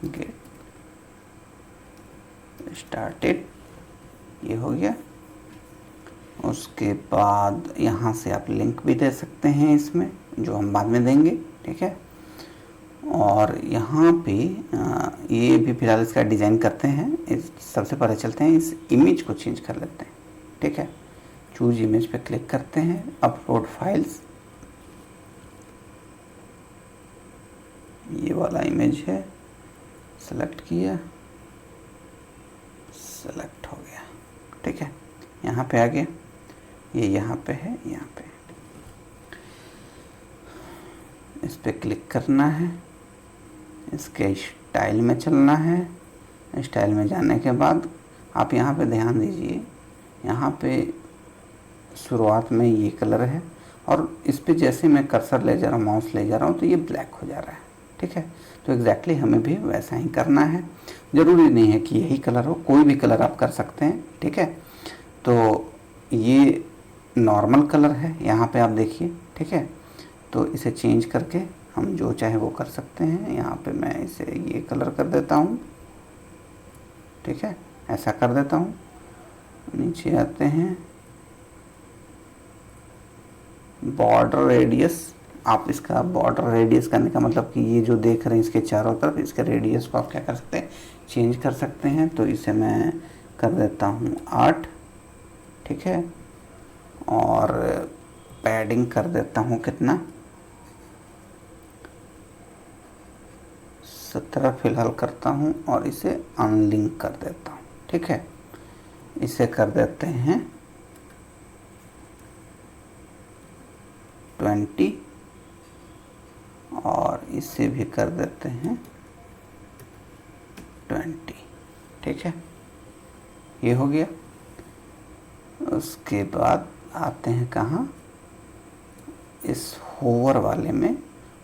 गेट स्टार्टेड, ये हो गया। उसके बाद यहाँ से आप लिंक भी दे सकते हैं इसमें, जो हम बाद में देंगे। ठीक है, और यहाँ पे ये भी फिलहाल इसका डिज़ाइन करते हैं। सबसे पहले चलते हैं, इस इमेज को चेंज कर लेते हैं। ठीक है, चूज इमेज पे क्लिक करते हैं, अपलोड फाइल्स, ये वाला इमेज है, सेलेक्ट किया, सेलेक्ट हो गया। ठीक है, यहाँ पे आ गया, ये यहाँ पे है, यहाँ पे इस पे क्लिक करना है, इसके स्टाइल में चलना है। स्टाइल में जाने के बाद आप यहाँ पे ध्यान दीजिए, यहाँ पे शुरुआत में ये कलर है और इस पे जैसे मैं कर्सर ले जा रहा हूँ, माउस ले जा रहा हूँ, तो ये ब्लैक हो जा रहा है। ठीक है, तो एग्जैक्टली हमें भी वैसा ही करना है। ज़रूरी नहीं है कि यही कलर हो, कोई भी कलर आप कर सकते हैं। ठीक है, तो ये नॉर्मल कलर है, यहाँ पे आप देखिए। ठीक है, तो इसे चेंज करके हम जो चाहे वो कर सकते हैं। यहाँ पे मैं इसे ये कलर कर देता हूँ। ठीक है, ऐसा कर देता हूँ। नीचे आते हैं, बॉर्डर रेडियस, आप इसका बॉर्डर रेडियस करने का मतलब कि ये जो देख रहे हैं इसके चारों तरफ, इसके रेडियस को आप क्या कर सकते हैं, चेंज कर सकते हैं। तो इसे मैं कर देता हूँ 8। ठीक है, और पैडिंग कर देता हूँ कितना, 17 फिलहाल करता हूँ और इसे अनलिंक कर देता हूँ। ठीक है, इसे कर देते हैं 20 और इसे भी कर देते हैं 20। ठीक है, ये हो गया। उसके बाद आते हैं कहाँ, इस होवर वाले में,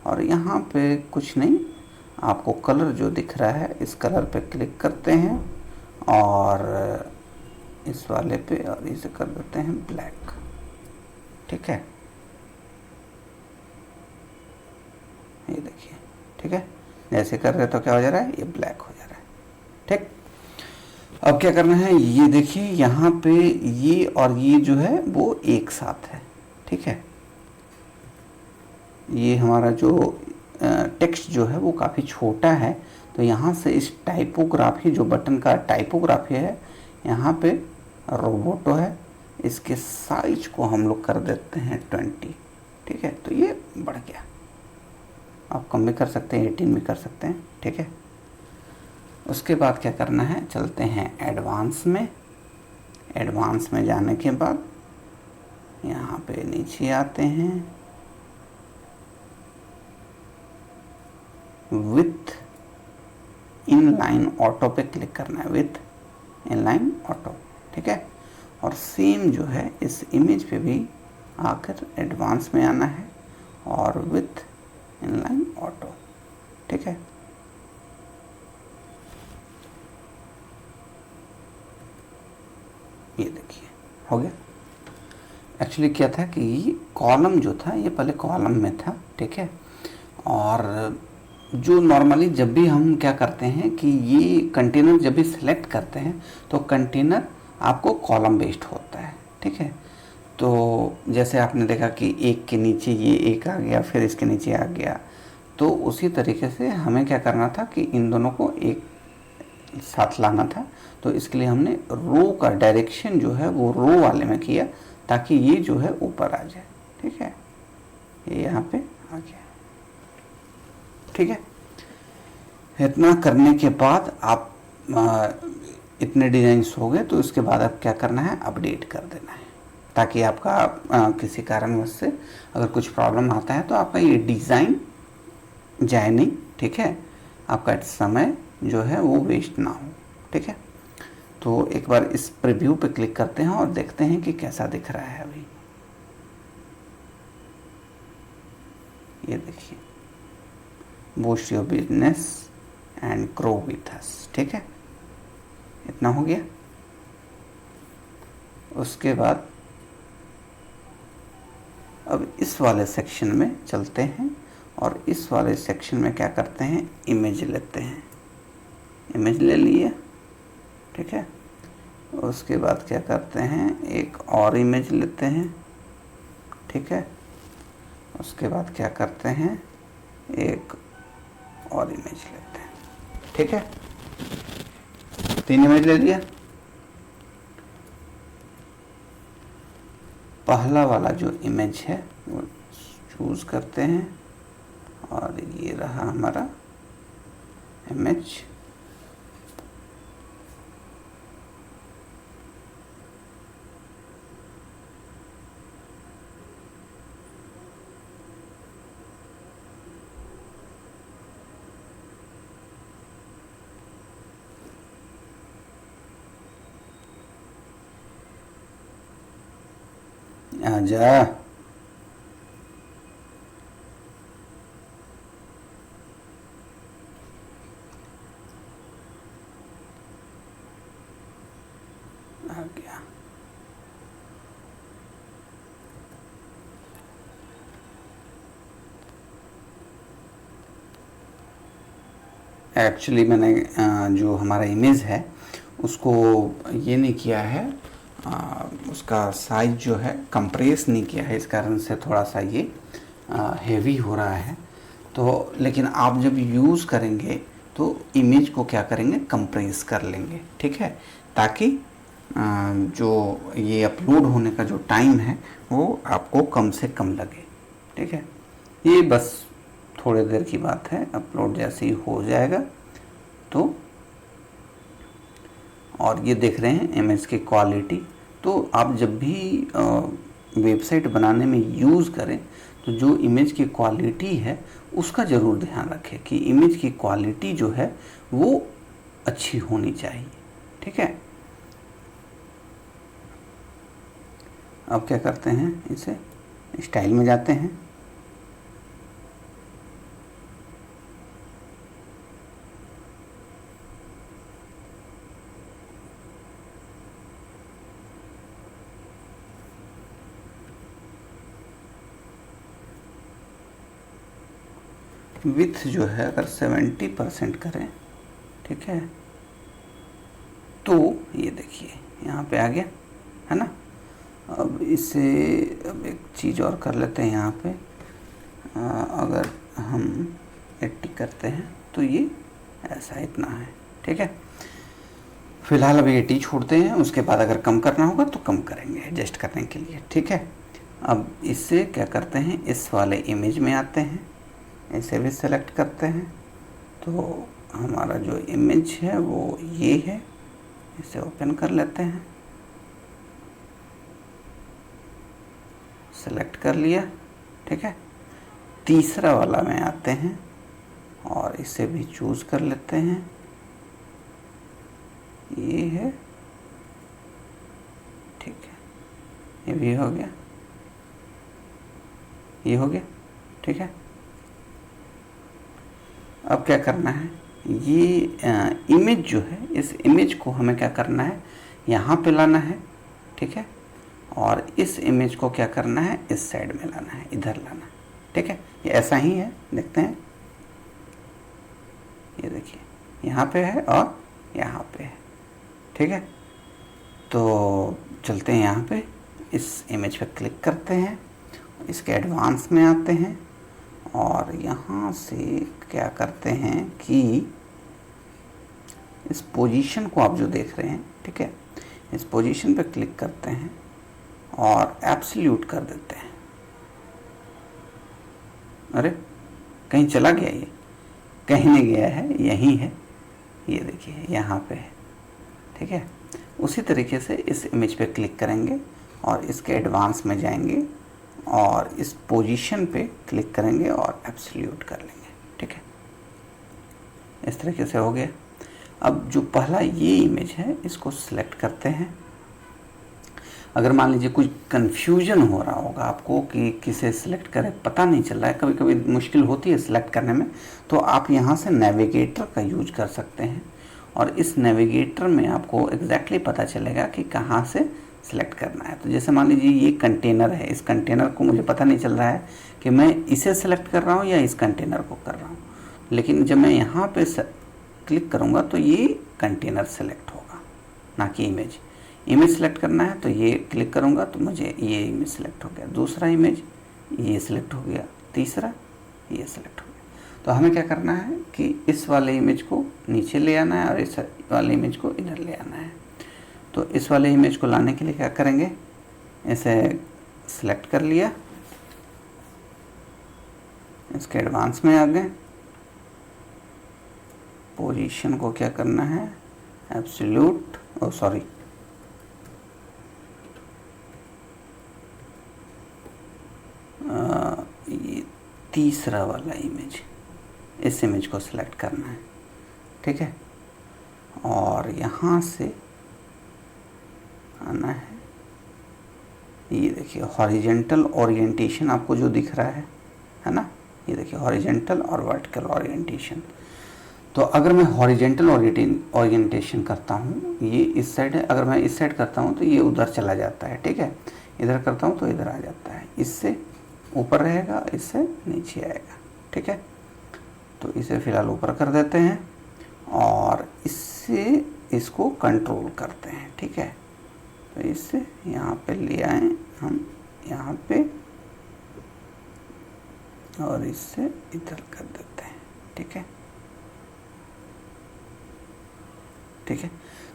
और यहाँ पे कुछ नहीं, आपको कलर जो दिख रहा है इस कलर पे क्लिक करते हैं और इस वाले पे, और इसे कर देते हैं ब्लैक। ठीक है, ये देखिए। ठीक है, जैसे कर रहे तो क्या हो जा रहा है, ये ब्लैक हो जा रहा है। ठीक, अब क्या करना है, ये देखिए यहाँ पे ये और ये जो है वो एक साथ है। ठीक है, ये हमारा जो टेक्स्ट जो है वो काफ़ी छोटा है, तो यहाँ से इस टाइपोग्राफी, जो बटन का टाइपोग्राफी है, यहाँ पे रोबोटो है, इसके साइज को हम लोग कर देते हैं 20। ठीक है, तो ये बढ़ गया। आप कम भी कर सकते हैं, 18 भी कर सकते हैं। ठीक है, उसके बाद क्या करना है, चलते हैं एडवांस में। एडवांस में जाने के बाद यहाँ पे नीचे आते हैं, विथ इनलाइन ऑटो पे क्लिक करना है, विथ इनलाइन ऑटो। ठीक है, और सेम जो है इस इमेज पे भी आकर एडवांस में आना है और विथ इनलाइन ऑटो। ठीक है, ये देखिए हो गया। एक्चुअली क्या था कि कॉलम जो था ये पहले कॉलम में था, ठीक है। और जो नॉर्मली जब भी हम क्या करते हैं कि ये कंटेनर जब भी सिलेक्ट करते हैं तो कंटेनर आपको कॉलम बेस्ड होता है, ठीक है। तो जैसे आपने देखा कि एक के नीचे ये एक आ गया, फिर इसके नीचे आ गया, तो उसी तरीके से हमें क्या करना था कि इन दोनों को एक साथ लाना था। तो इसके लिए हमने रो का डायरेक्शन जो है वो रो वाले में किया ताकि ये जो है ऊपर आ जाए, ठीक है। ये यहाँ पे आ गया, ठीक है। इतना करने के बाद आप इतने डिजाइन्स हो गए, तो इसके बाद अब क्या करना है, अपडेट कर देना है ताकि आपका किसी कारणवश से अगर कुछ प्रॉब्लम आता है तो आपका ये डिज़ाइन जाए नहीं, ठीक है। आपका समय जो है वो वेस्ट ना हो, ठीक है। तो एक बार इस प्रीव्यू पे क्लिक करते हैं और देखते हैं कि कैसा दिख रहा है अभी। ये देखिए, boost your business and grow with us, ठीक है। इतना हो गया। उसके बाद अब इस वाले सेक्शन में चलते हैं और इस वाले सेक्शन में क्या करते हैं, इमेज लेते हैं। इमेज ले लिए, ठीक है। उसके बाद क्या करते हैं, एक और इमेज लेते हैं, ठीक है। उसके बाद क्या करते हैं, एक और इमेज लेते हैं, ठीक है। 3 इमेज ले लिया। पहला वाला जो इमेज है वो चूज करते हैं और ये रहा हमारा इमेज। आजा, आ गया। एक्चुअली मैंने जो हमारा इमेज है उसको ये नहीं किया है, उसका साइज जो है कंप्रेस नहीं किया है, इस कारण से थोड़ा सा ये हेवी हो रहा है। तो लेकिन आप जब यूज़ करेंगे तो इमेज को क्या करेंगे, कंप्रेस कर लेंगे, ठीक है, ताकि जो ये अपलोड होने का जो टाइम है वो आपको कम से कम लगे, ठीक है। ये बस थोड़ी देर की बात है, अपलोड जैसे ही हो जाएगा तो। और ये देख रहे हैं इमेज की क्वालिटी। तो आप जब भी वेबसाइट बनाने में यूज़ करें तो जो इमेज की क्वालिटी है उसका ज़रूर ध्यान रखें कि इमेज की क्वालिटी जो है वो अच्छी होनी चाहिए, ठीक है। अब क्या करते हैं, इसे स्टाइल में जाते हैं। विथ जो है अगर 70% करें, ठीक है, तो ये देखिए यहाँ पे आ गया, है ना। अब इसे अब एक चीज़ और कर लेते हैं यहाँ पे, अगर हम 80 करते हैं तो ये ऐसा इतना है, ठीक है। फिलहाल अभी 80 छोड़ते हैं, उसके बाद अगर कम करना होगा तो कम करेंगे एडजस्ट करने के लिए, ठीक है। अब इससे क्या करते हैं, इस वाले इमेज में आते हैं, इसे भी सेलेक्ट करते हैं। तो हमारा जो इमेज है वो ये है, इसे ओपन कर लेते हैं, सेलेक्ट कर लिया, ठीक है। तीसरा वाला में आते हैं और इसे भी चूज कर लेते हैं, ये है, ठीक है। ये भी हो गया, ये हो गया, ठीक है। अब क्या करना है, ये इमेज जो है, इस इमेज को हमें क्या करना है, यहाँ पे लाना है, ठीक है। और इस इमेज को क्या करना है, इस साइड में लाना है, इधर लाना है। ठीक है, ये ऐसा ही है, देखते हैं। ये देखिए यहाँ पे है और यहाँ पे है। ठीक है, तो चलते हैं यहाँ पे, इस इमेज पे क्लिक करते हैं, इसके एडवांस में आते हैं और यहाँ से क्या करते हैं कि इस पोजीशन को आप जो देख रहे हैं, ठीक है, इस पोजीशन पे क्लिक करते हैं और एब्सोल्यूट कर देते हैं। अरे कहीं चला गया, ये कहीं नहीं गया है, यहीं है, ये देखिए यहाँ पे है। ठीक है, उसी तरीके से इस इमेज पे क्लिक करेंगे और इसके एडवांस में जाएंगे और इस पोजीशन पे क्लिक करेंगे और एब्सोल्यूट कर लेंगे। ठीक है, इस तरीके से हो गया। अब जो पहला ये इमेज है इसको सिलेक्ट करते हैं। अगर मान लीजिए कुछ कन्फ्यूजन हो रहा होगा आपको कि किसे सिलेक्ट करें, पता नहीं चल रहा है, कभी कभी मुश्किल होती है सिलेक्ट करने में, तो आप यहाँ से नेविगेटर का यूज कर सकते हैं और इस नेविगेटर में आपको एग्जैक्टली पता चलेगा कि कहाँ से सिलेक्ट करना है। तो जैसे मान लीजिए ये कंटेनर है, इस कंटेनर को मुझे पता नहीं चल रहा है कि मैं इसे सिलेक्ट कर रहा हूँ या इस कंटेनर को कर रहा हूँ, लेकिन जब मैं यहाँ पे क्लिक करूँगा तो ये कंटेनर सेलेक्ट होगा, ना कि इमेज। इमेज सेलेक्ट करना है तो ये क्लिक करूँगा तो मुझे ये इमेज सेलेक्ट हो गया, दूसरा इमेज ये सिलेक्ट हो गया, तीसरा ये सिलेक्ट हो गया। तो हमें क्या करना है कि इस वाले इमेज को नीचे ले आना है और इस वाले इमेज को इधर ले आना है। तो इस वाले इमेज को लाने के लिए क्या करेंगे, इसे सिलेक्ट कर लिया, इसके एडवांस में आ गए, पोजीशन को क्या करना है, एब्सोल्यूट, सॉरी, ये तीसरा वाला इमेज, इस इमेज को सिलेक्ट करना है। ठीक है, और यहाँ से आना है, ये देखिए हॉरिजेंटल ओरिएंटेशन आपको जो दिख रहा है ना, ये देखिए हॉरिजेंटल और वर्टिकल ओरिएंटेशन। तो अगर मैं हॉरिजेंटल ओरिएंटेशन करता हूँ, ये इस साइड है, अगर मैं इस साइड करता हूँ तो ये उधर चला जाता है। ठीक है, इधर करता हूँ तो इधर आ जाता है, इससे ऊपर रहेगा, इससे नीचे आएगा। ठीक है, तो इसे फ़िलहाल ऊपर कर देते हैं और इससे इसको कंट्रोल करते हैं। ठीक है, तो इससे यहाँ पे ले आए हम, यहाँ पे, और इससे इधर कर देते हैं। ठीक है, ठीक है,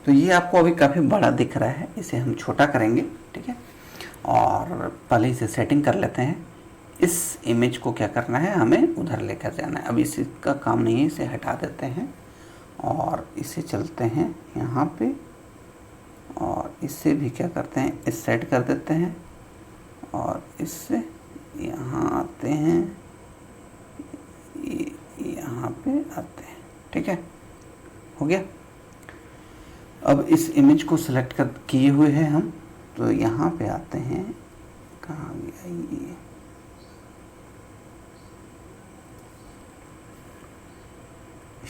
तो ये आपको अभी काफ़ी बड़ा दिख रहा है, इसे हम छोटा करेंगे। ठीक है, और पहले इसे सेटिंग कर लेते हैं। इस इमेज को क्या करना है, हमें उधर लेकर जाना है। अब इसका काम नहीं है, इसे हटा देते हैं और इसे चलते हैं यहाँ पे और इससे भी क्या करते हैं, इस साइड कर देते हैं और इससे यहाँ आते हैं, यहाँ पे आते हैं। ठीक है, हो गया। अब इस इमेज को सिलेक्ट कर किए हुए हैं हम, तो यहाँ पे आते हैं, कहाँ गया ये,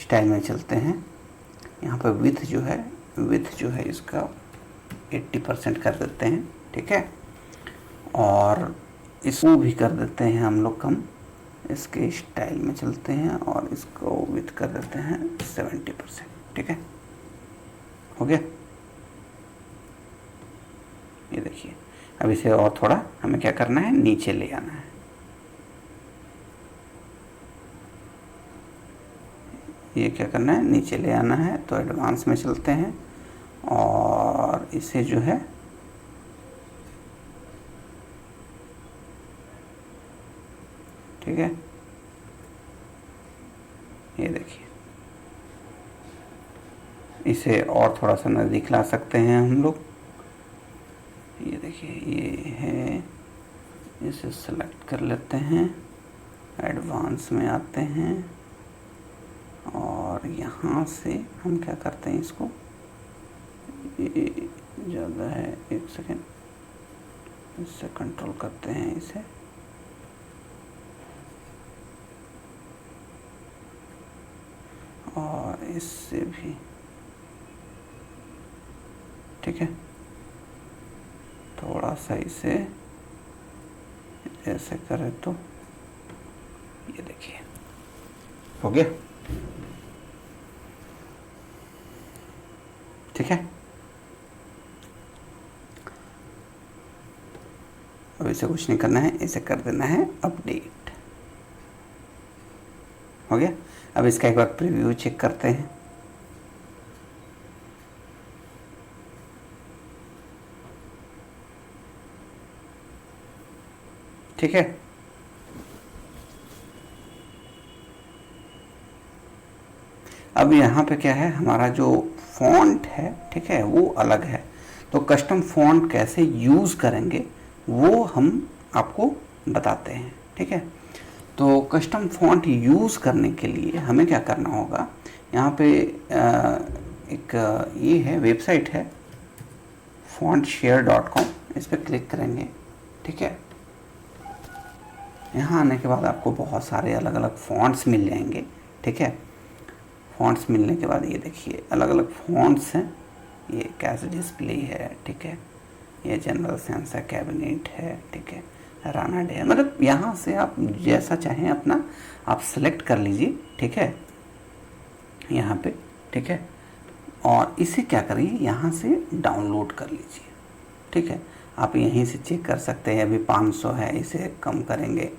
स्टाइल में चलते हैं। यहाँ पर विड्थ जो है इसका 80% कर देते हैं। ठीक है, और इसको भी कर देते हैं हम लोग कम, इसके स्टाइल में चलते हैं और इसको विड्थ कर देते हैं 70%। ठीक है, हो गया। ये देखिए, अब इसे और थोड़ा हमें क्या करना है, नीचे ले आना है। ये क्या करना है, नीचे ले आना है। तो एडवांस में चलते हैं और इसे जो है ठीक है, ये देखिए, इसे और थोड़ा सा नज़दीक ला सकते हैं हम लोग। ये देखिए, ये है, इसे सेलेक्ट कर लेते हैं, एडवांस में आते हैं और यहाँ से हम क्या करते हैं, इसको ज़्यादा है, एक सेकेंड, इससे कंट्रोल करते हैं इसे, और इससे भी। ठीक है, थोड़ा सा इसे ऐसे करें तो ये देखिए हो गया। ठीक है, अब इसे कुछ नहीं करना है, इसे कर देना है अपडेट। हो गया। अब इसका एक बार प्रीव्यू चेक करते हैं। ठीक है, अब यहाँ पे क्या है, हमारा जो फॉन्ट है, ठीक है, वो अलग है। तो कस्टम फॉन्ट कैसे यूज़ करेंगे वो हम आपको बताते हैं। ठीक है, तो कस्टम फॉन्ट यूज़ करने के लिए हमें क्या करना होगा, यहाँ पे एक ये है वेबसाइट है fontshare.com, इस पर क्लिक करेंगे। ठीक है, यहाँ आने के बाद आपको बहुत सारे अलग अलग फ़ॉन्ट्स मिल जाएंगे। ठीक है, फ़ॉन्ट्स मिलने के बाद ये देखिए अलग अलग फ़ॉन्ट्स हैं। ये कैश डिस्प्ले है, ठीक है, ये जनरल सेंस है, कैबिनेट है, ठीक है, राना डे है। मतलब यहाँ से आप जैसा चाहें अपना आप सेलेक्ट कर लीजिए। ठीक है, यहाँ पे, ठीक है, और इसे क्या करिए, यहाँ से डाउनलोड कर लीजिए। ठीक है, आप यहीं से चेक कर सकते हैं। अभी 500 है, इसे कम करेंगे,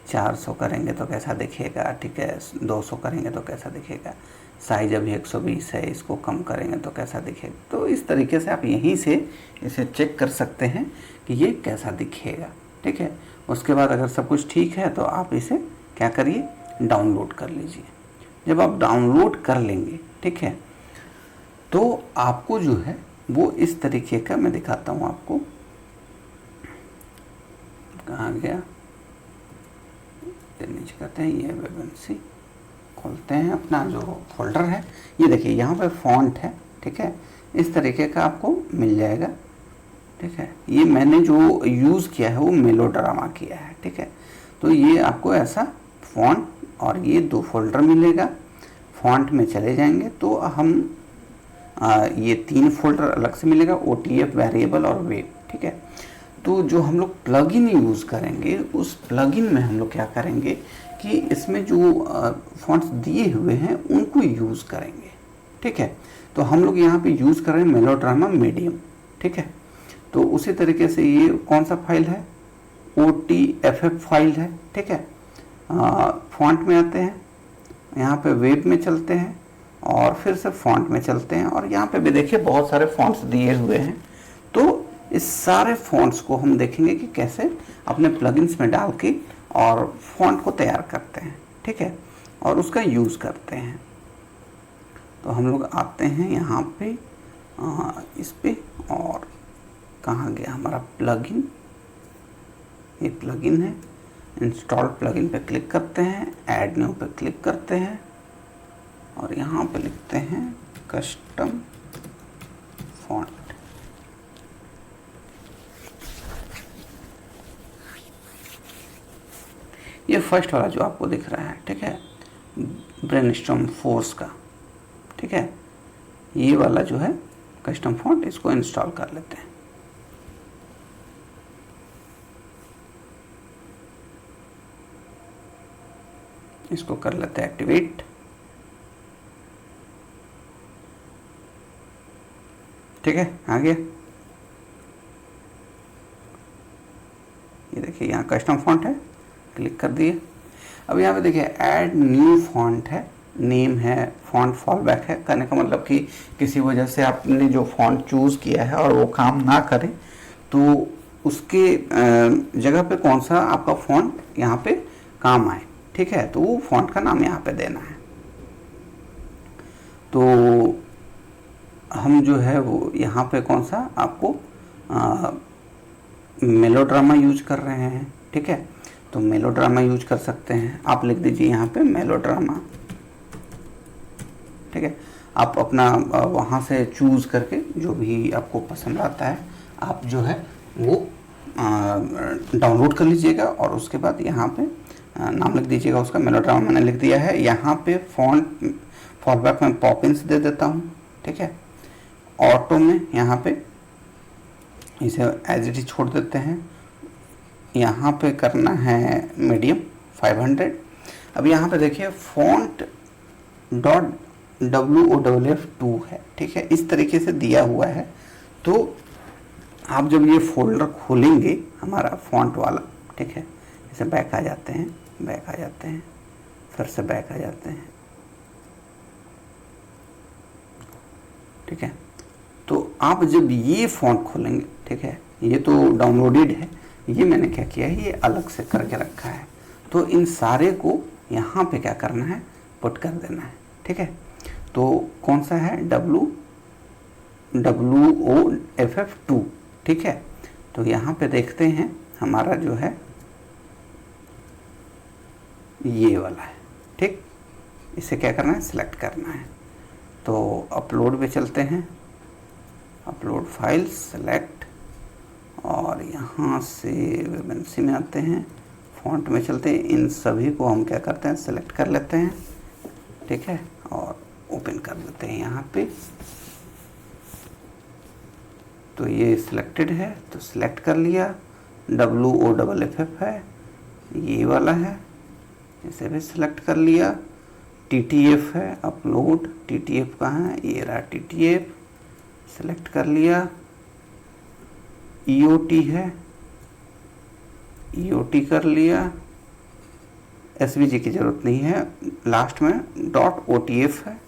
400 करेंगे तो कैसा दिखेगा। ठीक है, 200 करेंगे तो कैसा दिखेगा। साइज अभी 120 है, इसको कम करेंगे तो कैसा दिखेगा। तो इस तरीके से आप यहीं से इसे चेक कर सकते हैं कि ये कैसा दिखेगा। ठीक है, उसके बाद अगर सब कुछ ठीक है तो आप इसे क्या करिए, डाउनलोड कर लीजिए। जब आप डाउनलोड कर लेंगे, ठीक है, तो आपको जो है वो इस तरीके का मैं दिखाता हूँ आपको। कहाँ गया, नीचे करते हैं, ये वेबएनसी खोलते हैं, अपना जो फोल्डर है ये देखिए, यहाँ पे फॉन्ट है। ठीक है, इस तरीके का आपको मिल जाएगा। ठीक है, ये मैंने जो यूज़ किया है वो मेलोड्रामा किया है। ठीक है, तो ये आपको ऐसा फॉन्ट और ये 2 फोल्डर मिलेगा। फॉन्ट में चले जाएंगे तो हम ये 3 फोल्डर अलग से मिलेगा, OTF, वेरिएबल और वेब। ठीक है, तो जो हम लोग प्लगइन यूज़ करेंगे उस प्लगइन में हम लोग क्या करेंगे कि इसमें जो फॉन्ट्स दिए हुए हैं उनको यूज़ करेंगे। ठीक है, तो हम लोग यहाँ पे यूज़ कर रहे हैं मेलोड्रामा मीडियम। ठीक है, तो उसी तरीके से ये कौन सा फाइल है, OTFF फाइल है। ठीक है, फॉन्ट में आते हैं, यहाँ पे वेब में चलते हैं और फिर से फॉन्ट में चलते हैं, और यहाँ पे भी देखिए बहुत सारे फॉन्ट्स दिए हुए हैं। तो इस सारे फॉन्ट्स को हम देखेंगे कि कैसे अपने प्लगइन्स में डाल के और फॉन्ट को तैयार करते हैं। ठीक है, और उसका यूज़ करते हैं। तो हम लोग आते हैं यहाँ पे इस पे, और कहाँ गया हमारा प्लगइन, ये प्लगइन है, इंस्टॉल प्लगइन पे क्लिक करते हैं, ऐड न्यू पे क्लिक करते हैं और यहाँ पे लिखते हैं कस्टम फॉन्ट। ये फर्स्ट वाला जो आपको दिख रहा है, ठीक है, ब्रेनस्टॉर्म फोर्स का। ठीक है, ये वाला जो है कस्टम फॉन्ट, इसको इंस्टॉल कर लेते हैं। इसको कर लेते हैं एक्टिवेट। ठीक है, आ गया। ये देखिए यहाँ कस्टम फॉन्ट है, क्लिक कर दिए। अब यहाँ पे देखिए ऐड न्यू फॉन्ट है, नेम है, फॉन्ट फॉलबैक है। करने का मतलब कि किसी वजह से आपने जो फॉन्ट चूज़ किया है और वो काम ना करे तो उसके जगह पे कौन सा आपका फॉन्ट यहाँ पे काम आए। ठीक है, तो वो फॉन्ट का नाम यहाँ पे देना है। तो हम जो है वो यहाँ पे कौन सा आपको मेलोड्रामा यूज कर रहे हैं। ठीक है, तो मेलोड्रामा यूज कर सकते हैं। आप लिख दीजिए यहाँ पे मेलोड्रामा। ठीक है, आप अपना वहाँ से चूज करके जो भी आपको पसंद आता है आप जो है वो डाउनलोड कर लीजिएगा और उसके बाद यहाँ पे नाम लिख दीजिएगा उसका। मेलोड्रामा मैंने लिख दिया है। यहाँ पे फॉन्ट फॉलबैक में पॉपिंस दे देता हूँ। ठीक है, ऑटो में यहाँ पे इसे एज इट इज छोड़ देते हैं। यहाँ पे करना है मीडियम 500। अब यहाँ पे देखिए फॉन्ट डॉट WOFF2 है, ठीक है, इस तरीके से दिया हुआ है। तो आप जब ये फोल्डर खोलेंगे हमारा फॉन्ट वाला, ठीक है, इसे बैक आ जाते हैं, बैक आ जाते हैं, फिर से बैक आ जाते हैं, ठीक है। तो आप जब ये फॉन्ट खोलेंगे, ठीक है, ये तो डाउनलोडेड है, ये मैंने क्या किया है, ये अलग से करके रखा है। तो इन सारे को यहाँ पे क्या करना है, पुट कर देना है, ठीक है। तो कौन सा है, WOFF2, ठीक है। तो यहाँ पे देखते हैं हमारा जो है ये वाला है, ठीक। इसे क्या करना है, सिलेक्ट करना है। तो अपलोड पे चलते हैं, अपलोड फाइल सेलेक्ट, और यहाँ से वेबएनसी में आते हैं, फॉन्ट में चलते हैं, इन सभी को हम क्या करते हैं, सेलेक्ट कर लेते हैं, ठीक है, और ओपन कर देते हैं यहाँ पे। तो ये सिलेक्टेड है, तो सिलेक्ट कर लिया, WOFF है, ये वाला है, इसे भी सिलेक्ट कर लिया। TTF है, अपलोड, TTF कहाँ है, ये रहा TTF, सिलेक्ट कर लिया। EOT है, EOT कर लिया। SVG की ज़रूरत नहीं है, लास्ट में .OTF है,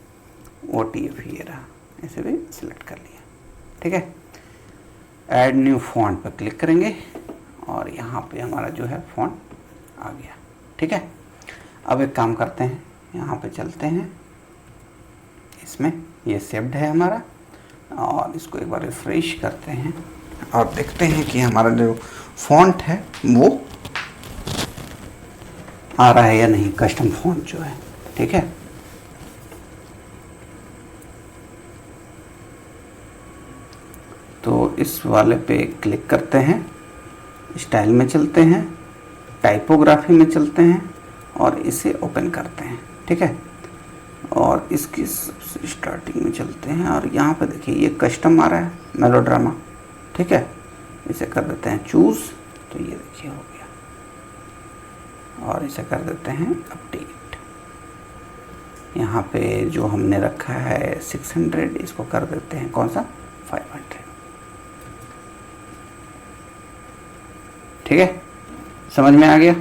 OTF ये रहा, इसे भी सिलेक्ट कर लिया, ठीक है। ऐड न्यू फॉन्ट पर क्लिक करेंगे और यहाँ पे हमारा जो है फॉन्ट आ गया, ठीक है। अब एक काम करते हैं, यहाँ पे चलते हैं, इसमें ये सेव्ड है हमारा, और इसको एक बार रिफ्रेश करते हैं और देखते हैं कि हमारा जो फॉन्ट है वो आ रहा है या नहीं, कस्टम फॉन्ट जो है, ठीक है। तो इस वाले पे क्लिक करते हैं, स्टाइल में चलते हैं, टाइपोग्राफी में चलते हैं और इसे ओपन करते हैं, ठीक है। और इसकी सबसे स्टार्टिंग में चलते हैं और यहाँ पे देखिए ये कस्टम आ रहा है, मेलोड्रामा, ठीक है। इसे कर देते हैं चूज़, तो ये देखिए हो गया, और इसे कर देते हैं अपडेट। यहाँ पे जो हमने रखा है 600, इसको कर देते हैं कौन सा, 500, ठीक है। समझ में आ गया।